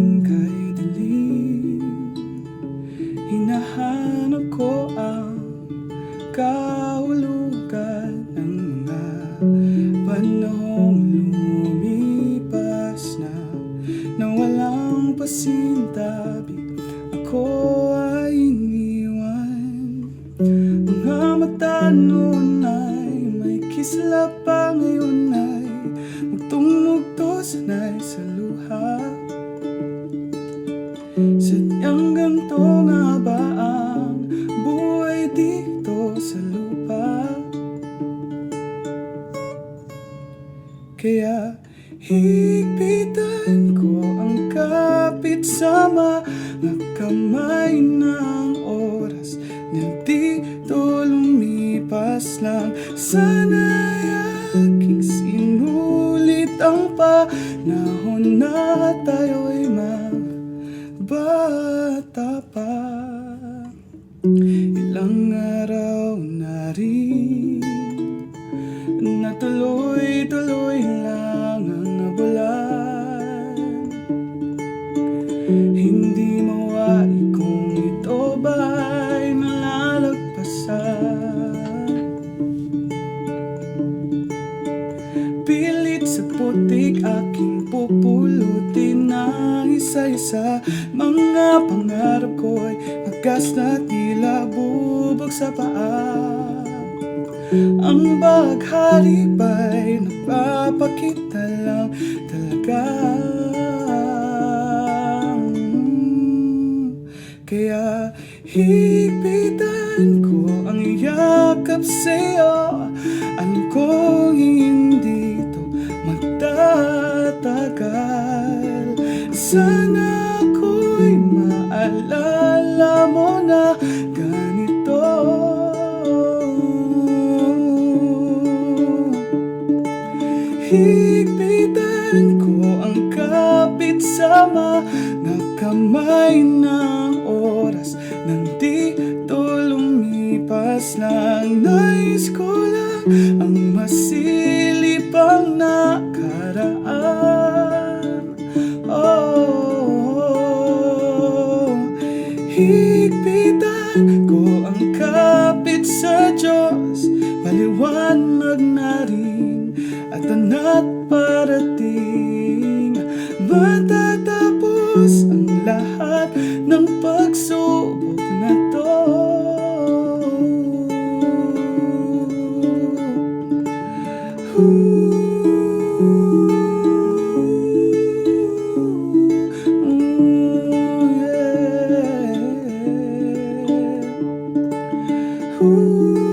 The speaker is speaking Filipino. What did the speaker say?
tuwing kay dilim, hinahanap ko ang kahulugan ng mga panahong lumipas na walang pasintabi. Ako ay iniwan. Mga mata noon ay may kislap, pa ngayon ay mugtong-mugto, sanay sa luha. Sadyang ganito nga ba ang buhay dito sa lupa? Kaya higpitan ko ang kapit sa mga kamay ng oras na dito lumipas lang. Sana'y aking sinulit ang panahon na tayo'y bata pa. Ilang araw na rin na tuloy-tuloy lang ang bulan. Hindi mawari kung ito ba'y nalalagpasan. Pilit sa putik aking pupulutin ang isa-isa. Mga pangarap ko'y magas na tila bubog sa paa. Ang baghari ba'y nagpapakita lang talaga. Kaya higpitan ko ang yakap sa'yo. Alam kong hindi ito magtatagal. Sana ako'y maalala mo na ganito. Higpitan ko ang kapit sa mga kamay ng oras nang dito lumipas lang. Nais ko lang ang masilip ang nakaraan. Higpitan ko ang kapit sa Diyos, paliwanag na rin at parating. Matatapos ang lahat ng pagsubok na to. Yeah.